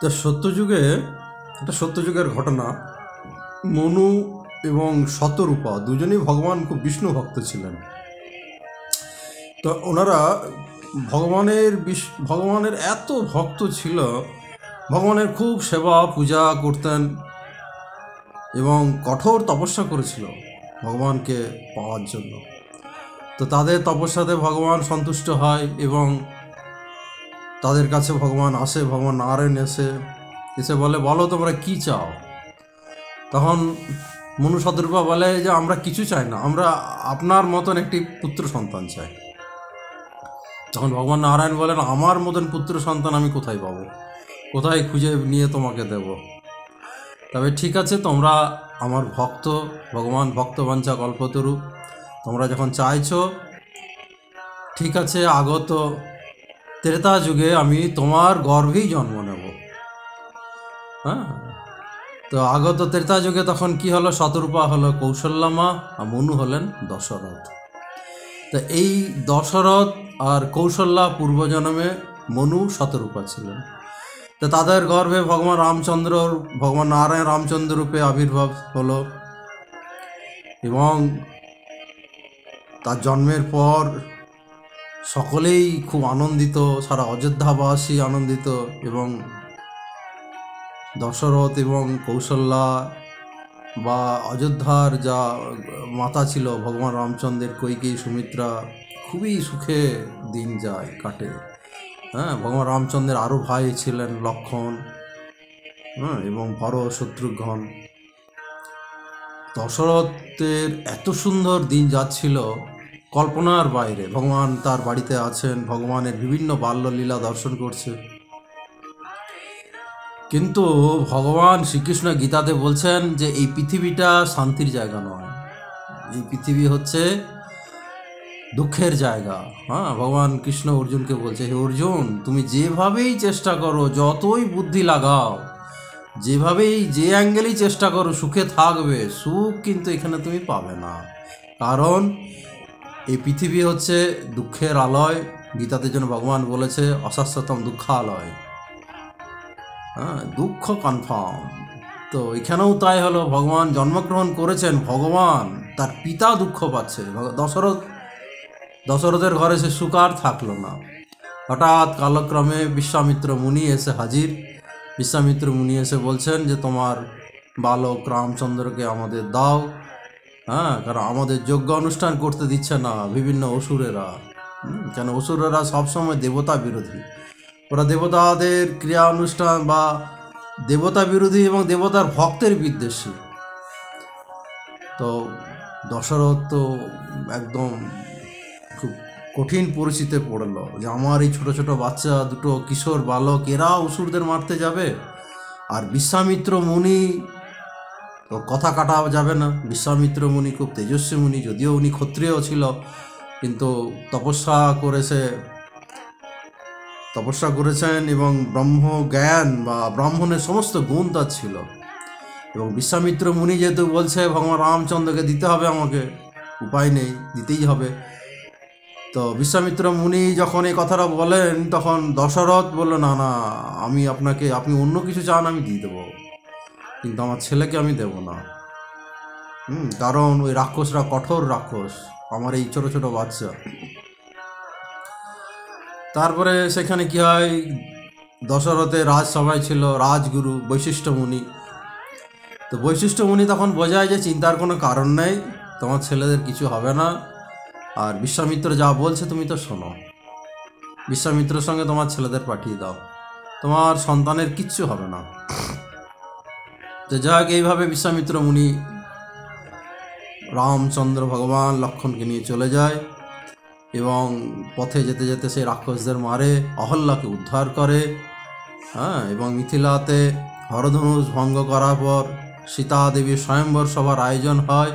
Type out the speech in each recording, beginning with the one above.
তো সত্যযুগে, এটা সত্যযুগের ঘটনা। মনু এবং শতরূপা দুজনেই ভগবান খুব বিষ্ণু ভক্ত ছিলেন। তো ওনারা ভগবানের এত ভক্ত ছিল, ভগবানের খুব সেবা পূজা করতেন এবং কঠোর তপস্যা করেছিল ভগবানকে পাওয়ার জন্য। তো তাদের তপস্যাতে ভগবান সন্তুষ্ট হয় এবং তাদের কাছে ভগবান আসে, ভগবান নারায়ণ এসে বলে, বলো তোমরা কি চাও। তখন মনু শতরূপা বলে যে আমরা কিছু চাই না, আমরা আপনার মতন একটি পুত্র সন্তান চাই। তখন ভগবান নারায়ণ বলেন, আমার মতন পুত্র সন্তান আমি কোথায় পাবো, কোথায় খুঁজে নিয়ে তোমাকে দেব। তবে ঠিক আছে, তোমরা আমার ভক্ত, ভগবান ভক্তবাঞ্ছা কল্পতরু, তোমরা যখন চাইছো, ঠিক আছে, আগত ত্রেতা যুগে আমি তোমার গর্ভেই জন্ম নেব। হ্যাঁ, তো আগত ত্রেতা যুগে তখন কি হলো, শতরূপা হলো কৌশল্যা, আর মনু হলেন দশরথ। তো এই দশরথ আর কৌশল্যা পূর্বজন্মে মনু শতরূপা ছিলেন। তো তাদের গর্ভে ভগবান নারায়ণ রামচন্দ্র রূপে আবির্ভাব হলো এবং তার জন্মের পর সকলেই খুব আনন্দিত, সারা অযোধ্যাবাসী আনন্দিত। এবং দশরথ এবং কৌশল্যা বা অযোধ্যার যা মাতা ছিল ভগবান রামচন্দ্রের কৈকেয়ী সুমিত্রা, খুবই সুখে দিন কাটে। হ্যাঁ, ভগবান রামচন্দ্রের আরও ভাই ছিলেন লক্ষ্মণ, হ্যাঁ, এবং ভরত, শত্রুঘ্ন। দশরথের এত সুন্দর দিন যাচ্ছিল কল্পনার বাইরে। ভগবান তার বাড়িতে আছেন, ভগবানের বিভিন্ন বাল্যলীলা দর্শন করছে। কিন্তু ভগবান শ্রীকৃষ্ণ গীতাতে বলছেন যে এই পৃথিবীটা শান্তির জায়গা নয়, এই পৃথিবী হচ্ছে দুঃখের জায়গা। হ্যাঁ, ভগবান কৃষ্ণ অর্জুনকে বলছে, হে অর্জুন, তুমি যেভাবেই চেষ্টা করো, যতই বুদ্ধি লাগাও, যেভাবেই যে অ্যাঙ্গেলেই চেষ্টা করো, সুখে থাকবে, সুখ কিন্তু এখানে তুমি পাবে না। কারণ এই পৃথিবী হচ্ছে দুঃখের আলয়। গীতাতে যেন ভগবান বলেছে, অশাশ্বতম দুঃখালয়। হ্যাঁ, দুঃখ কনফার্ম। তো এখানেও তাই হলো, ভগবান জন্মগ্রহণ করেছেন, ভগবান তার পিতা দুঃখ পাচ্ছে। দশরথের ঘরে সে সুখ আর থাকলো না। হঠাৎ কালক্রমে বিশ্বামিত্র মুনি এসে হাজির। বিশ্বামিত্র মুনি এসে বলছেন যে তোমার বালক রামচন্দ্রকে আমাদের দাও। হ্যাঁ, কারণ আমাদের যজ্ঞ অনুষ্ঠান করতে দিচ্ছে না বিভিন্ন অসুরেরা। কেন, অসুরেরা সবসময় দেবতা বিরোধী, ওরা দেবতাদের ক্রিয়া অনুষ্ঠান বা দেবতা বিরোধী এবং দেবতার ভক্তের বিদ্বেষী। তো দশরথ তো একদম খুব কঠিন পরিস্থিতিতে পড়ল যে আমার এই ছোট ছোট বাচ্চা দুটো কিশোর বালক, এরা অসুরদের মারতে যাবে। আর বিশ্বামিত্র মুনি তো কথা কাটা যাবে না। বিশ্বামিত্র মুনি খুব তেজস্বী মুনি, যদিও উনি ক্ষত্রিয় ছিল, কিন্তু তপস্যা করেছেন এবং ব্রহ্ম জ্ঞান বা ব্রাহ্মণের সমস্ত গুণ তার ছিল। এবং বিশ্বামিত্র মুনি যেহেতু বলছে ভগবান রামচন্দ্রকে দিতে হবে, আমাকে উপায় নেই, দিতেই হবে। তো বিশ্বামিত্র মুনি যখন এই কথাটা বলেন, তখন দশরথ বলল, না না, আপনি অন্য কিছু চান আমি দিয়ে দেবো, কিন্তু আমার ছেলেকে আমি দেব না। কারণ ওই রাক্ষসরা কঠোর রাক্ষস, আমার এই ছোট ছোট বাচ্চা। তারপরে সেখানে কি হয়, দশরথের রাজসভায় ছিল রাজগুরু বৈশিষ্ট্য মুনি। তো বৈশিষ্ট্য মুনি তখন বোঝায় যে চিন্তার কোনো কারণ নেই, তোমার ছেলেদের কিছু হবে না। আর বিশ্বামিত্র যা বলছে তুমি তো শোনো, বিশ্বামিত্রের সঙ্গে তোমার ছেলেদের পাঠিয়ে দাও, তোমার সন্তানের কিচ্ছু হবে না। তো যাক, এইভাবে বিশ্বামিত্র মুনি রামচন্দ্র ভগবান লক্ষ্মণকে নিয়ে চলে যায় এবং পথে যেতে যেতে সেই রাক্ষসদের মারে, অহল্যাকে উদ্ধার করে। হ্যাঁ, এবং মিথিলাতে হরধনুষ ভঙ্গ করার পর সীতা দেবীর স্বয়ম্বর সভার আয়োজন হয়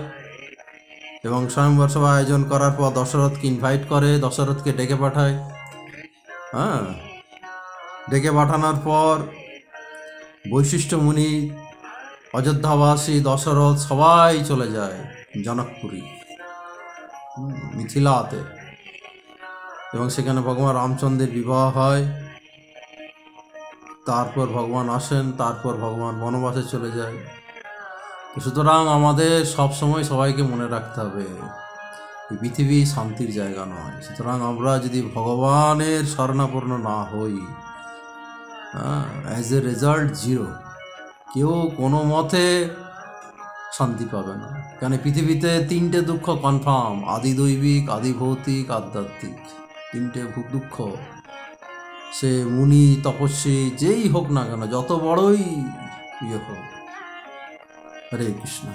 এবং স্বয়ম্বর সভা আয়োজন করার পর দশরথকে ইনভাইট করে, দশরথকে ডেকে পাঠায়। হ্যাঁ, ডেকে পাঠানোর পর বৈশিষ্ট্য মুনি, অযোধ্যাবাসী, দশরথ সবাই চলে যায় জনকপুরী, মিথিলাতে। এবং সেখানে ভগবান রামচন্দ্রের বিবাহ হয়। তারপর ভগবান আসেন, তারপর ভগবান বনবাসে চলে যায়। তো সুতরাং আমাদের সবসময় সবাইকে মনে রাখতে হবে এই পৃথিবী শান্তির জায়গা নয়। সুতরাং আমরা যদি ভগবানের শরণাপন্ন না হই, অ্যাজ এ রেজাল্ট জিরো, কেউ কোনো মতে শান্তি পাবে না। কেন পৃথিবীতে তিনটে দুঃখ কনফার্ম: আদি দৈবিক, আদি ভৌতিক, আধ্যাত্মিক। তিনটে দুঃখ, সে মুনি তপস্বী যেই হোক না কেন, যত বড়ই ইয়ে হোক। হরে কৃষ্ণ।